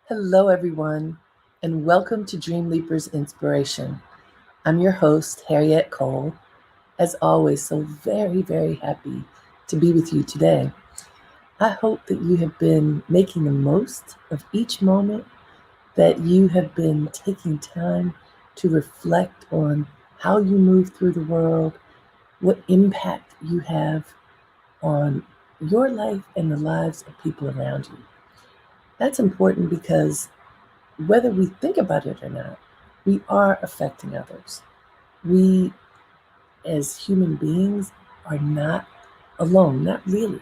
Hello, everyone, and welcome to Dreamleapers Inspiration. I'm your host, Harriet Cole. As always, so very happy to be with you today. I hope that you have been making the most of each moment, that you have been taking time to reflect on how you move through the world, what impact you have on your life and the lives of people around you. That's important because whether we think about it or not, we are affecting others. We, as human beings, are not alone, not really.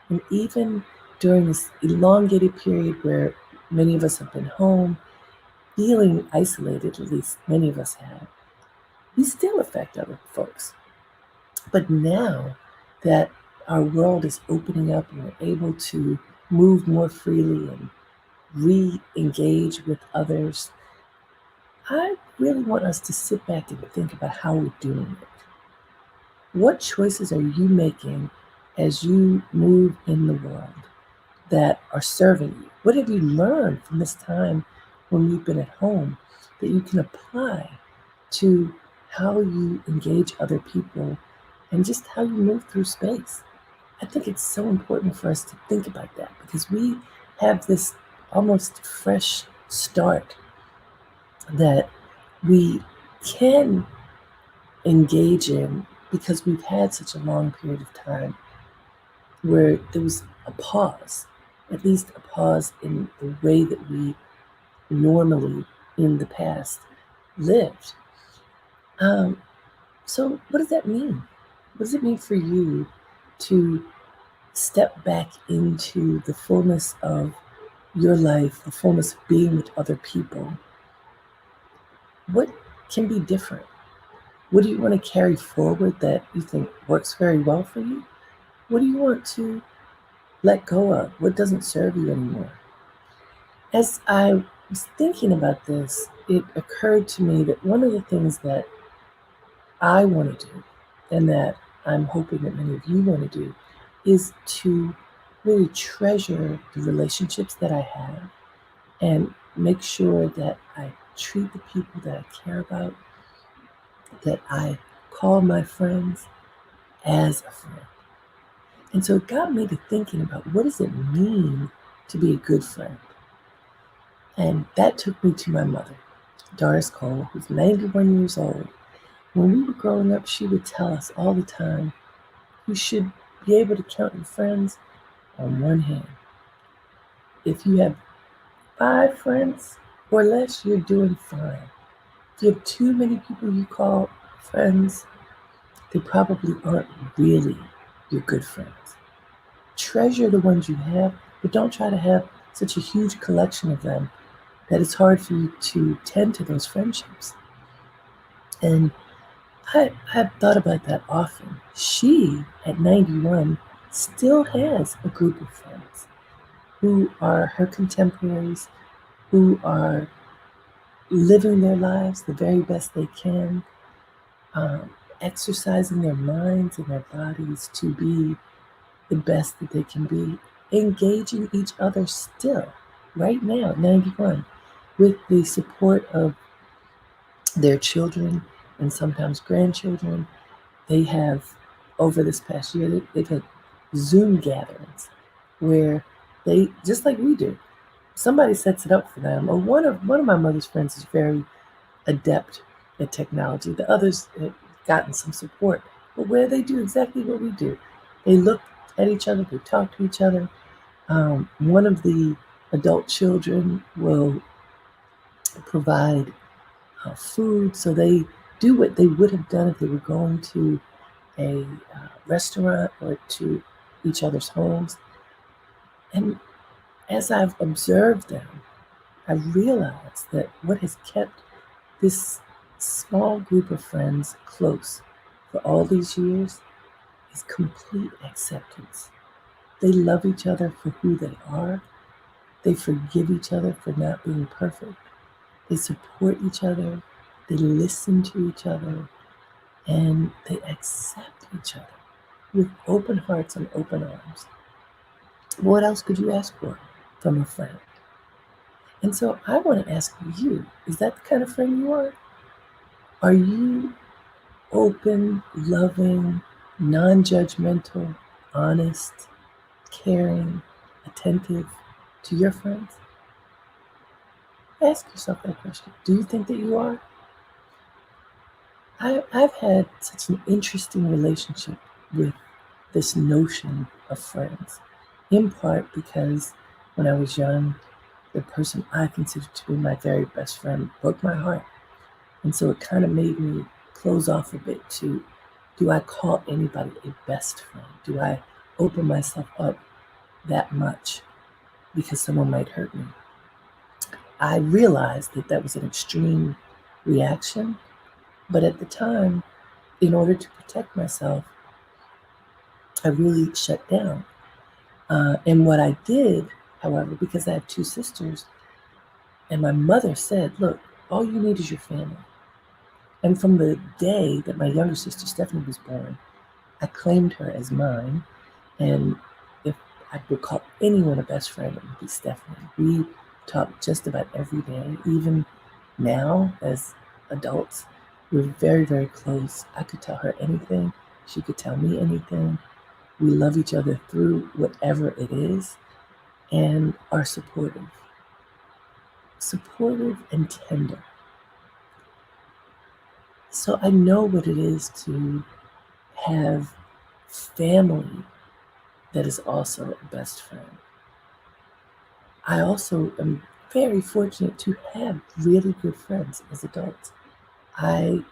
And even during this elongated period where many of us have been home, feeling isolated, at least many of us have, we still affect other folks. But now that our world is opening up and we're able to move more freely and re engage with others, I really want us to sit back and think about how we're doing it. What choices are you making as you move in the world that are serving you? What have you learned from this time when you've been at home that you can apply to how you engage other people and just how you move through space? I think it's so important for us to think about that because we have this almost fresh start that we can engage in because we've had such a long period of time where there was a pause, at least a pause in the way that we normally in the past lived. Um, so, what does that mean? What does it mean for you to step back into the fullness of your life, the fullness of being with other people? What can be different? What do you want to carry forward that you think works very well for you? What do you want to let go of? What doesn't serve you anymore? As I was thinking about this, it occurred to me that one of the things that I want to do, and that I'm hoping that many of you want to do, is to really treasure the relationships that I have and make sure that I treat the people that I care about, that I call my friends as a friend. And so it got me to thinking about what does it mean to be a good friend? And that took me to my mother, Doris Cole, who's 91 years old. When we were growing up, she would tell us all the time, you should be able to count your friends on one hand. If you have 5 friends or less, you're doing fine. If you have too many people you call friends, they probably aren't really your good friends. Treasure the ones you have, but don't try to have such a huge collection of them that it's hard for you to tend to those friendships. And I've thought about that often. She, at 91, still has a group of friends who are her contemporaries, who are living their lives the very best they can, um, exercising their minds and their bodies to be the best that they can be, engaging each other still, right now, 91, with the support of their children and sometimes grandchildren. They have, over this past year, they've had Zoom gatherings where they, just like we do, somebody sets it up for them. Or one of my mother's friends is very adept at technology. The others have gotten some support, but where they do exactly what we do, they look at each other, they talk to each other. One of the adult children will provide food, so they do what they would have done if they were going to a restaurant or to each other's homes. And as I've observed them, I realized that what has kept this small group of friends close for all these years is complete acceptance. They love each other for who they are. They forgive each other for not being perfect. They support each other. They listen to each other. And they accept each other with open hearts and open arms. What else could you ask for from a friend? And so I want to ask you, is that the kind of friend you are? Are you open, loving, non-judgmental, honest, caring, attentive to your friends? Ask yourself that question. Do you think that you are? I've had such an interesting relationship with this notion of friends, in part because when I was young, the person I considered to be my very best friend broke my heart. And so it kind of made me close off a bit to, do I call anybody a best friend? Do I open myself up that much because someone might hurt me? I realized that that was an extreme reaction, but at the time, in order to protect myself, I really shut down. And what I did, however, because I have two sisters, and my mother said, look, all you need is your family. And from the day that my younger sister Stephanie was born, I claimed her as mine. And if I would call anyone a best friend, it would be Stephanie. We talk just about every day. Even now, as adults, we're very, very close. I could tell her anything. She could tell me anything. We love each other through whatever it is and are supportive and tender. So I know what it is to have family that is also a best friend. I also am very fortunate to have really good friends as adults. I,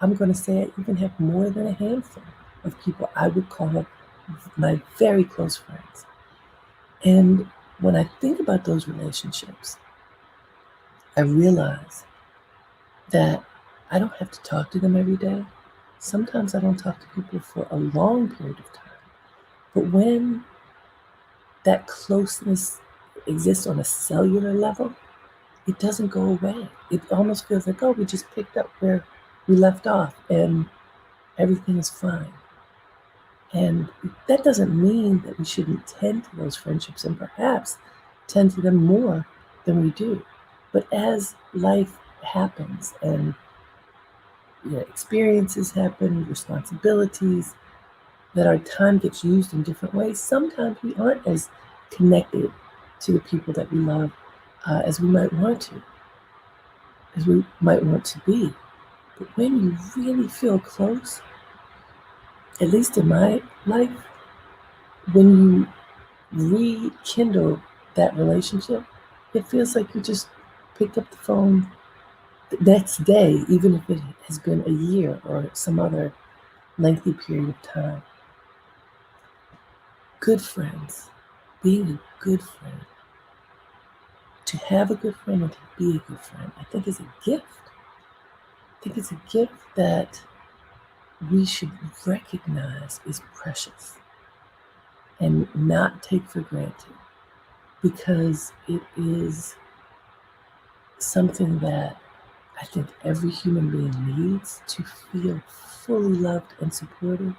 I'm going to say I even have more than a handful of people I would call my very close friends. And when I think about those relationships, I realize that I don't have to talk to them every day. Sometimes I don't talk to people for a long period of time. But when that closeness exists on a cellular level, it doesn't go away. It almost feels like, oh, we just picked up where we left off and everything is fine. And that doesn't mean that we shouldn't tend to those friendships and perhaps tend to them more than we do. But as life happens and experiences happen, responsibilities, that our time gets used in different ways, sometimes we aren't as connected to the people that we love as we might want to, as we might want to be. But when you really feel close, at least in my life, when you rekindle that relationship, it feels like you just picked up the phone the next day, even if it has been a year or some other lengthy period of time. Good friends, being a good friend, to have a good friend and to be a good friend, I think is a gift. I think it's a gift that we should recognize is precious and not take for granted, because it is something that I think every human being needs to feel fully loved and supported.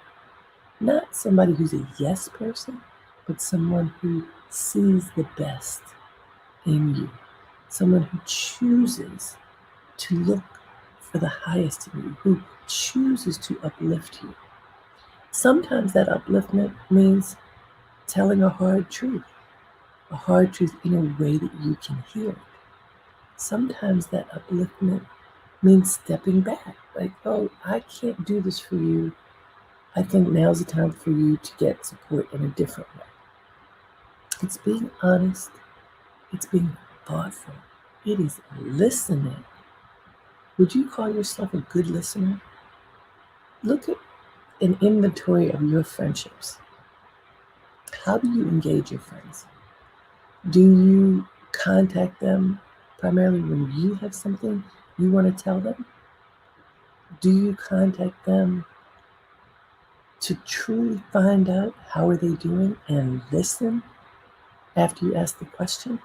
Not somebody who's a yes person, but someone who sees the best in you, someone who chooses to look for the highest in you, who chooses to uplift you. Sometimes that upliftment means telling a hard truth in a way that you can hear it. Sometimes that upliftment means stepping back, like, oh, I can't do this for you. I think now's the time for you to get support in a different way. It's being honest, it's being thoughtful, it is listening. Would you call yourself a good listener? Look at an inventory of your friendships. How do you engage your friends? Do you contact them primarily when you have something you want to tell them? Do you contact them to truly find out how are they doing and listen after you ask the question?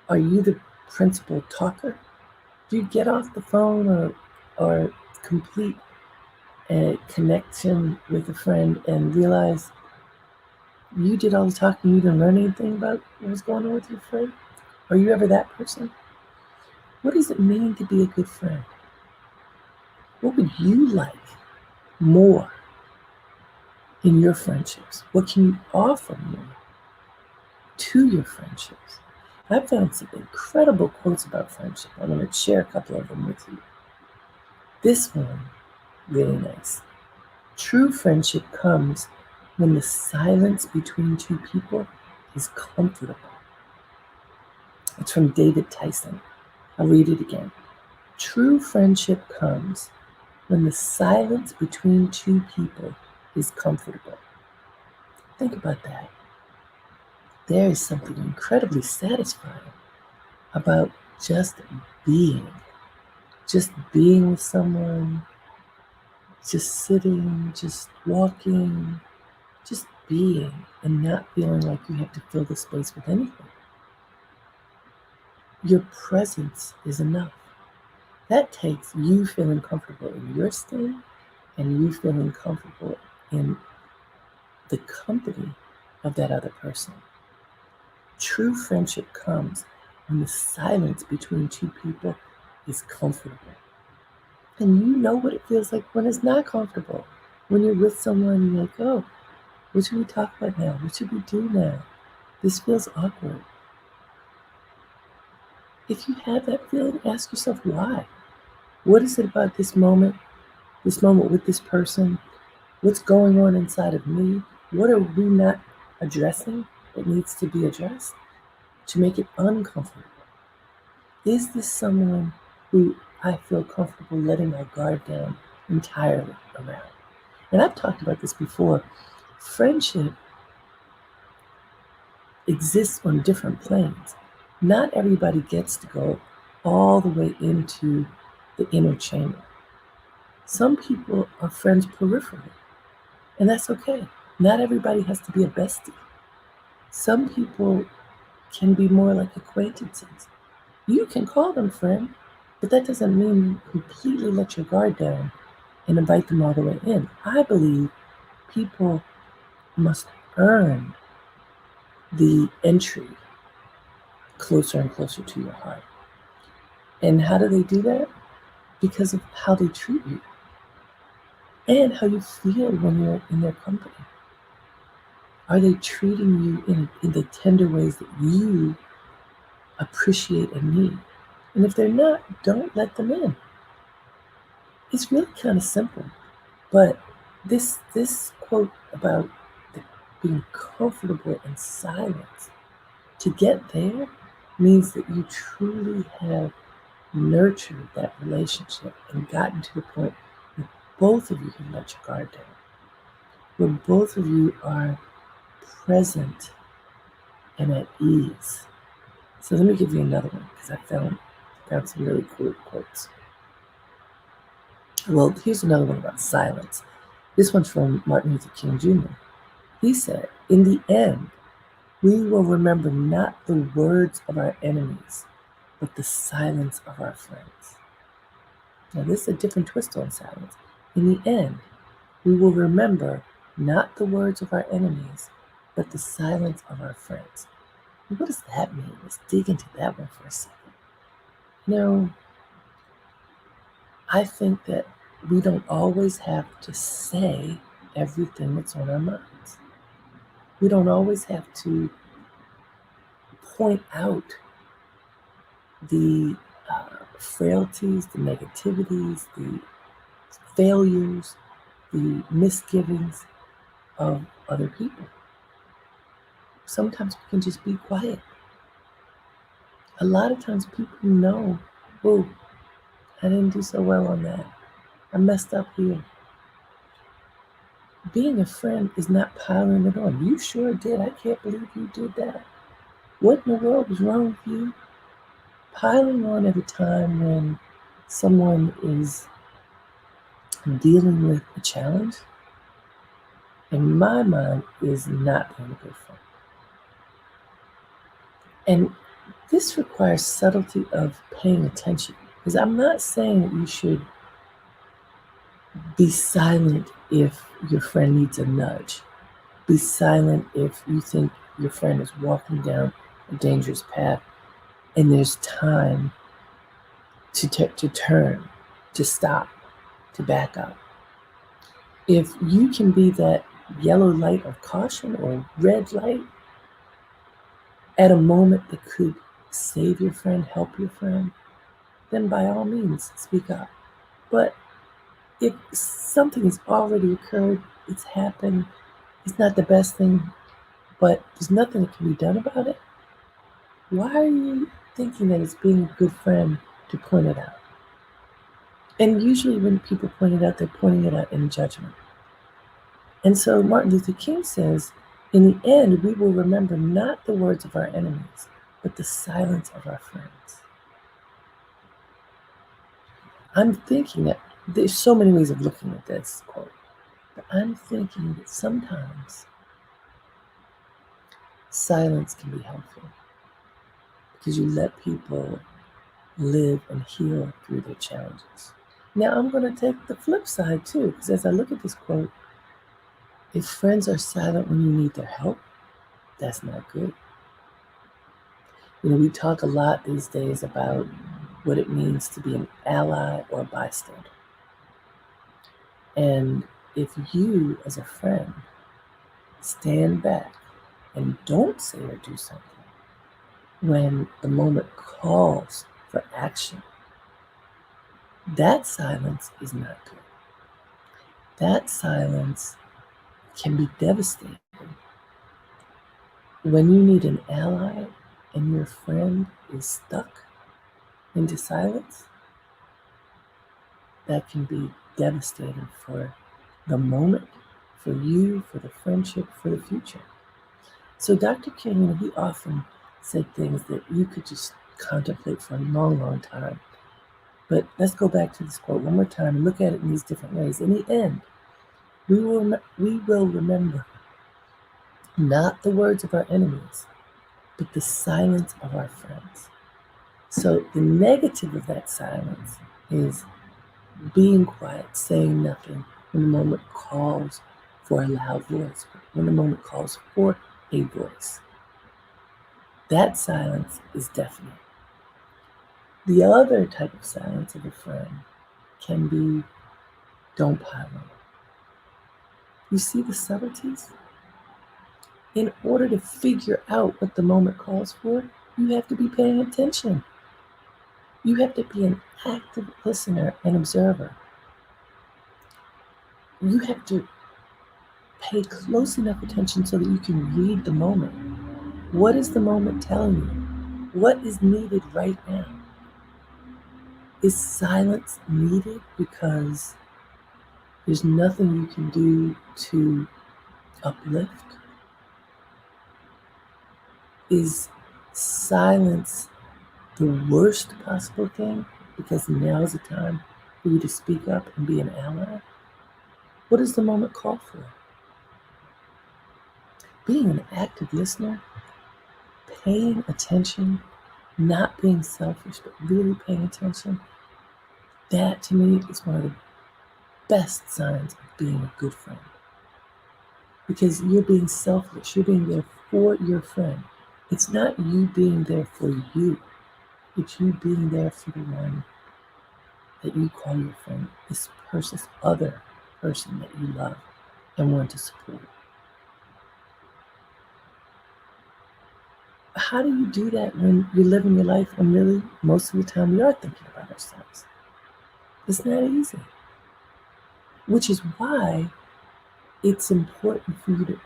Are you the principal talker? Do you get off the phone or complete a connection with a friend and realize you did all the talking, you didn't learn anything about what was going on with your friend? Are you ever that person? What does it mean to be a good friend? What would you like more in your friendships? What can you offer more to your friendships? I've found some incredible quotes about friendship. I'm going to share a couple of them with you. This one, really nice. True friendship comes when the silence between two people is comfortable. It's from David Tyson. I'll read it again. True friendship comes when the silence between two people is comfortable. Think about that. There is something incredibly satisfying about being, just being with someone, just sitting, just walking, just being and not feeling like you have to fill the space with anything. Your presence is enough. That takes you feeling comfortable in your skin and you feeling comfortable in the company of that other person. True friendship comes when the silence between two people is comfortable. And you know what it feels like when it's not comfortable. When you're with someone, you're like, oh, what should we talk about now? What should we do now? This feels awkward. If you have that feeling, ask yourself why. What is it about this moment with this person? What's going on inside of me? What are we not addressing that needs to be addressed to make it uncomfortable? Is this someone who I feel comfortable letting my guard down entirely around? And I've talked about this before. Friendship exists on different planes. Not everybody gets to go all the way into the inner chamber. Some people are friends peripherally, and that's okay. Not everybody has to be a bestie. Some people can be more like acquaintances. You can call them friend, but that doesn't mean you completely let your guard down and invite them all the way in. I believe people must earn the entry closer and closer to your heart. And how do they do that? Because of how they treat you and how you feel when you're in their company. Are they treating you in the tender ways that you appreciate and need? And if they're not, don't let them in. It's really kind of simple. But this quote about being comfortable in silence, to get there means that you truly have nurtured that relationship and gotten to the point where both of you can let your guard down, where both of you are present and at ease. So let me give you another one because I found some really cool quotes. Well, here's another one about silence. This one's from Martin Luther King Jr. He said, "In the end, we will remember not the words of our enemies, but the silence of our friends." Now, this is a different twist on silence. In the end, we will remember not the words of our enemies, but the silence of our friends. What does that mean? Let's dig into that one for a second. I think that we don't always have to say everything that's on our minds. We don't always have to point out the frailties, the negativities, the failures, the misgivings of other people. Sometimes we can just be quiet. A lot of times people know, oh, I didn't do so well on that. I messed up here. Being a friend is not piling it on. You sure did. I can't believe you did that. What in the world was wrong with you? Piling on at a time when someone is dealing with a challenge, in my mind, is not being a good friend. And this requires subtlety of paying attention. Because I'm not saying that you should be silent if your friend needs a nudge. Be silent if you think your friend is walking down a dangerous path and there's time to turn, to stop, to back up. If you can be that yellow light of caution or red light at a moment that could save your friend, help your friend, then by all means speak up. But if something has already occurred, it's happened, it's not the best thing, but there's nothing that can be done about it, why are you thinking that it's being a good friend to point it out? And usually when people point it out, they're pointing it out in judgment. And so Martin Luther King says, in the end, we will remember not the words of our enemies, but the silence of our friends. I'm thinking that there's so many ways of looking at this quote, but I'm thinking that sometimes silence can be helpful because you let people live and heal through their challenges. Now I'm going to take the flip side too, because as I look at this quote, if friends are silent when you need their help, that's not good. We talk a lot these days about what it means to be an ally or a bystander. And if you, as a friend, stand back and don't say or do something when the moment calls for action, that silence is not good. That silence can be devastating. When you need an ally and your friend is stuck into silence, that can be devastating for the moment, for you, for the friendship, for the future. So Dr. King, he often said things that you could just contemplate for a long, long time. But let's go back to this quote one more time and look at it in these different ways. In the end, we will remember not the words of our enemies, but the silence of our friends. So the negative of that silence is being quiet, saying nothing when the moment calls for a loud voice, when the moment calls for a voice. That silence is deafening. The other type of silence of a friend can be, don't pile on. You see the subtleties? In order to figure out what the moment calls for, you have to be paying attention. You have to be an active listener and observer. You have to pay close enough attention so that you can read the moment. What is the moment telling you? What is needed right now? Is silence needed because there's nothing you can do to uplift? Is silence the worst possible thing because now is the time for you to speak up and be an ally? What does the moment call for? Being an active listener, paying attention, not being selfish, but really paying attention, that to me is one of the best signs of being a good friend. Because you're being selfless, you're being there for your friend. It's not you being there for you, it's you being there for the one that you call your friend, this other person that you love and want to support. How do you do that when you're living your life and really most of the time we are thinking about ourselves? It's not easy. Which is why it's important for you to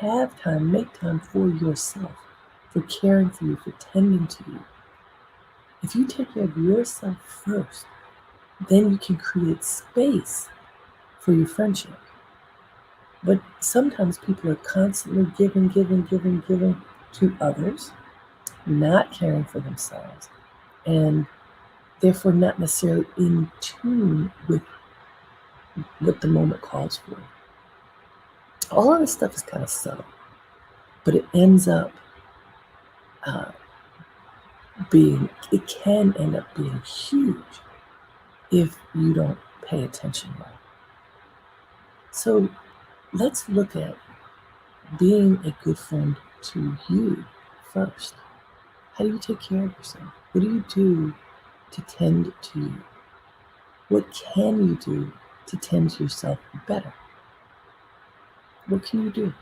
have time, make time for yourself, for caring for you, for tending to you. If you take care of yourself first, then you can create space for your friendship. But sometimes people are constantly giving to others, not caring for themselves, and therefore not necessarily in tune with what the moment calls for. All of this stuff is kind of subtle, but it ends up it can end up being huge if you don't pay attention well. So let's look at being a good friend to you first. How do you take care of yourself? What do you do to tend to you? What can you do to tend to yourself better? What can you do?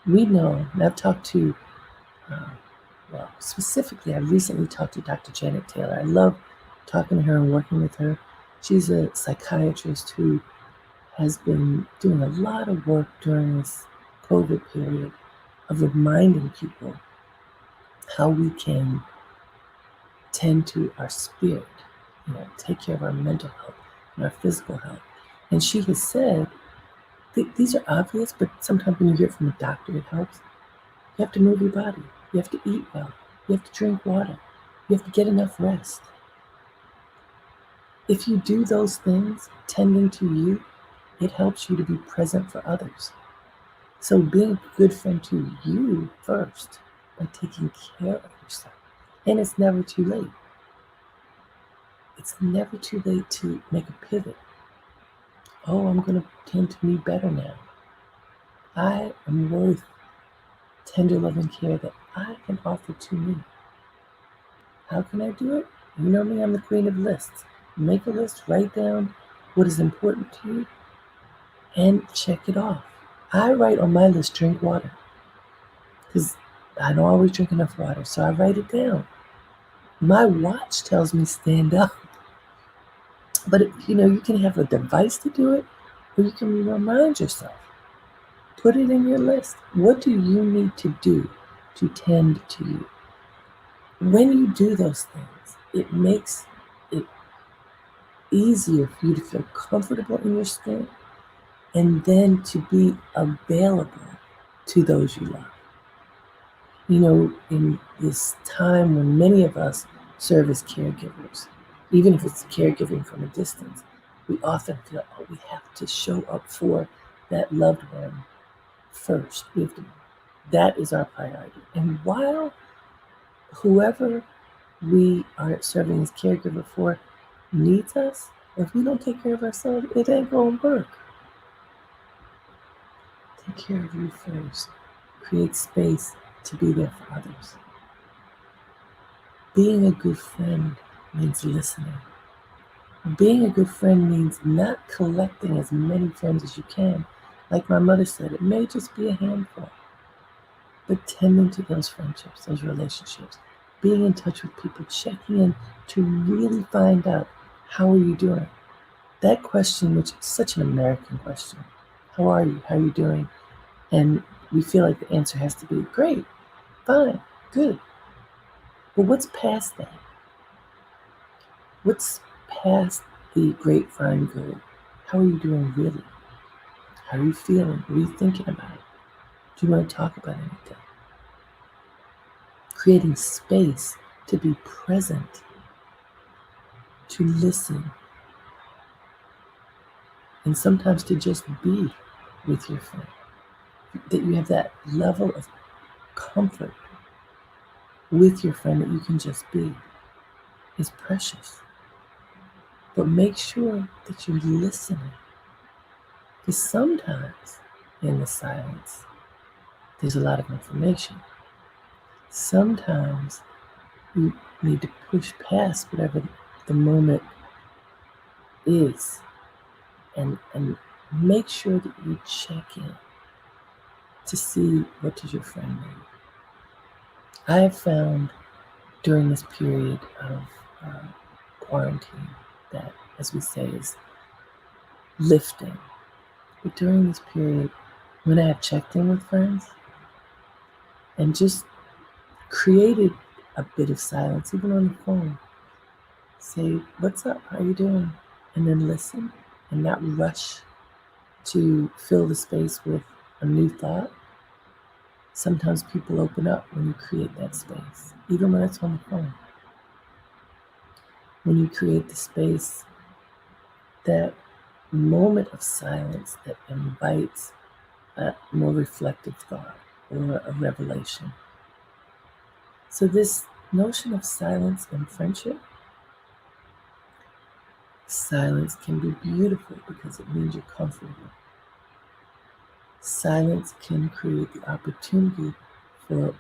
We know, and I've talked to, uh, well, specifically, I recently talked to Dr. Janet Taylor. I love talking to her and working with her. She's a psychiatrist who has been doing a lot of work during this COVID period of reminding people how we can tend to our spirit, take care of our mental health and our physical health. And she has said, these are obvious, but sometimes when you hear it from a doctor, it helps. You have to move your body. You have to eat well. You have to drink water. You have to get enough rest. If you do those things, tending to you, it helps you to be present for others. So being a good friend to you first by taking care of yourself. And it's never too late. It's never too late to make a pivot. Oh, I'm going to tend to me better now. I am worth tender love and care that I can offer to me. How can I do it? You know me, I'm the queen of lists. Make a list, write down what is important to you, and check it off. I write on my list, drink water, because I don't always drink enough water, so I write it down. My watch tells me stand up. But you can have a device to do it, or you can remind yourself. Put it in your list. What do you need to do to tend to you? When you do those things, it makes it easier for you to feel comfortable in your skin and then to be available to those you love. In this time when many of us serve as caregivers, even if it's caregiving from a distance, we often feel, we have to show up for that loved one first. That is our priority. And while whoever we are serving as caregiver for needs us, if we don't take care of ourselves, it ain't going to work. Take care of you first. Create space to be there for others. Being a good friend means listening. Being a good friend means not collecting as many friends as you can. Like my mother said, it may just be a handful. But tending to those friendships, those relationships, being in touch with people, checking in to really find out, how are you doing? That question, which is such an American question, how are you? How are you doing? And we feel like the answer has to be great, fine, good. But what's past that? What's past the great, fine, good? How are you doing really? How are you feeling? What are you thinking about? Do you want to talk about anything? Creating space to be present, to listen, and sometimes to just be with your friend. That you have that level of comfort with your friend that you can just be is precious. But make sure that you're listening. Because sometimes in the silence, there's a lot of information. Sometimes you need to push past whatever the moment is and make sure that you check in to see, what does your friend need. I have found during this period of quarantine that, as we say, is lifting. But during this period, when I have checked in with friends and just created a bit of silence, even on the phone, say, what's up? How are you doing? And then listen and not rush to fill the space with a new thought. Sometimes people open up when you create that space, even when it's on the phone. When you create the space, that moment of silence that invites a more reflective thought or a revelation. So this notion of silence and friendship, silence can be beautiful because it means you're comfortable. Silence can create the opportunity for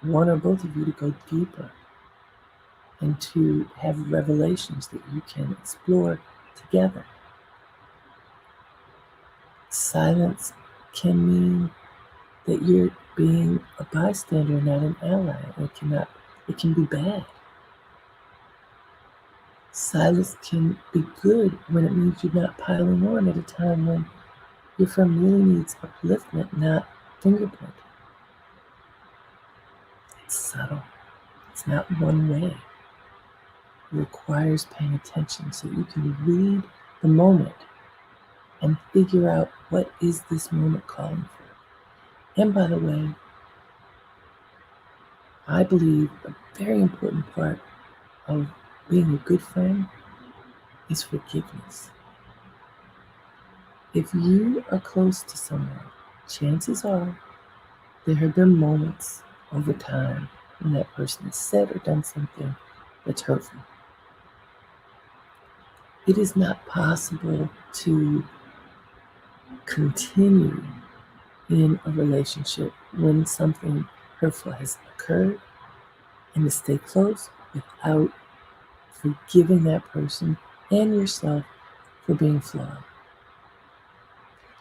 one or both of you to go deeper and to have revelations that you can explore together. Silence can mean that you're being a bystander, not an ally. It can be bad. Silence can be good when it means you're not piling on at a time when your friend really needs upliftment, not finger pointing. It's subtle. It's not one way. It requires paying attention so you can read the moment and figure out what is this moment calling for. And by the way, I believe a very important part of being a good friend is forgiveness. If you are close to someone, chances are there have been moments over time when that person has said or done something that's hurtful. It is not possible to continue in a relationship when something hurtful has occurred and to stay close without forgiving that person and yourself for being flawed.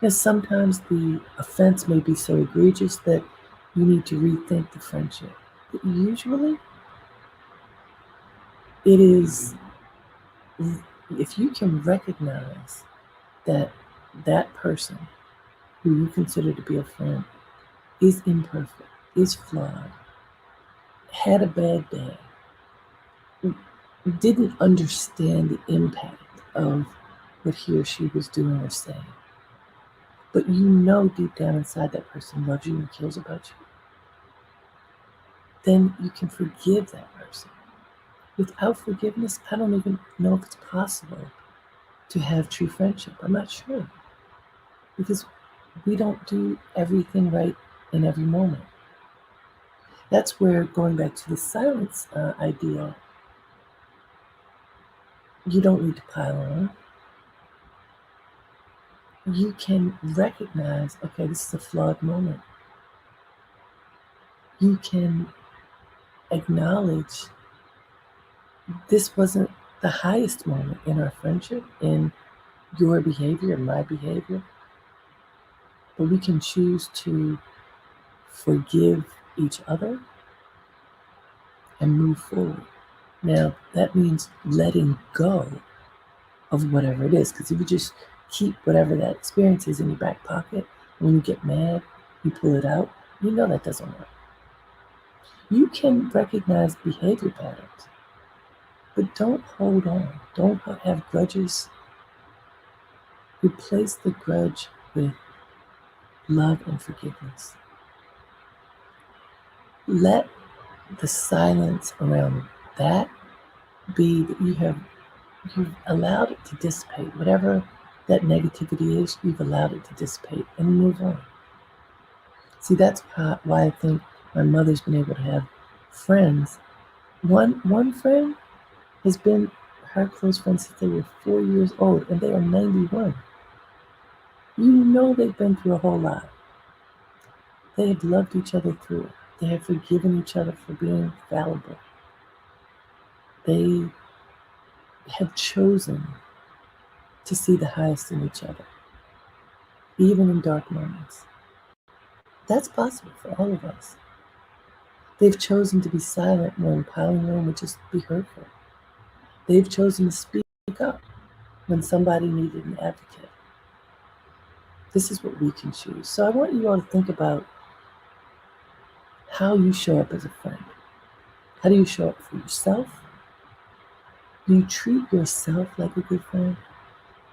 Because sometimes the offense may be so egregious that you need to rethink the friendship. But usually, it is, if you can recognize that that person who you consider to be a friend is imperfect, is flawed, had a bad day, didn't understand the impact of what he or she was doing or saying, but you know deep down inside that person loves you and cares about you, then you can forgive that person. Without forgiveness, I don't even know if it's possible to have true friendship. I'm not sure. Because we don't do everything right in every moment. That's where, going back to the silence idea, you don't need to pile on. You can recognize, okay, this is a flawed moment. You can acknowledge this wasn't the highest moment in our friendship, in your behavior and my behavior, but we can choose to forgive each other and move forward. Now, that means letting go of whatever it is, because if you just keep whatever that experience is in your back pocket, when you get mad, you pull it out, you know that doesn't work. You can recognize behavior patterns, but don't hold on. Don't have grudges. Replace the grudge with love and forgiveness. Let the silence around that be that you've allowed it to dissipate. Whatever that negativity is, you've allowed it to dissipate and move on. See, that's why I think my mother's been able to have friends. One friend has been her close friend since they were 4 years old, and they are 91. You know they've been through a whole lot. They have loved each other through it. They have forgiven each other for being fallible. They have chosen to see the highest in each other, even in dark moments. That's possible for all of us. They've chosen to be silent when piling on would just be hurtful. They've chosen to speak up when somebody needed an advocate. This is what we can choose. So I want you all to think about how you show up as a friend. How do you show up for yourself? Do you treat yourself like a good friend?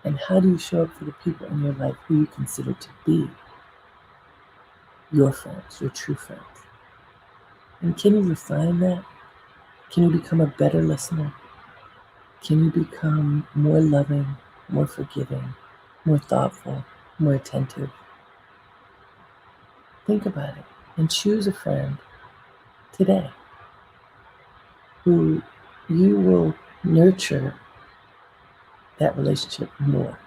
And how do you show up for the people in your life who you consider to be your friends, your true friends? And can you refine that? Can you become a better listener? Can you become more loving, more forgiving, more thoughtful, more attentive? Think about it and choose a friend today who you will nurture that relationship more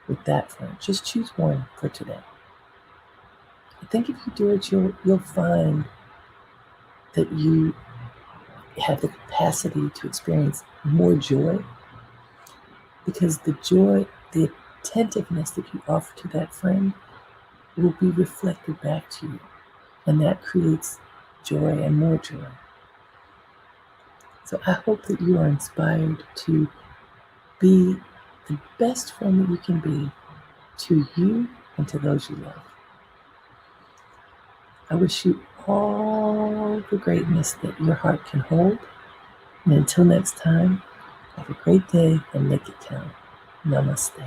with that friend. Just choose one for today. I think if you do it, you'll find that you have the capacity to experience more joy, because the joy, the attentiveness that you offer to that friend will be reflected back to you, and that creates joy and more joy. So I hope that you are inspired to be the best friend that you can be to you and to those you love. I wish you all the greatness that your heart can hold. And until next time, have a great day and make it count. Namaste.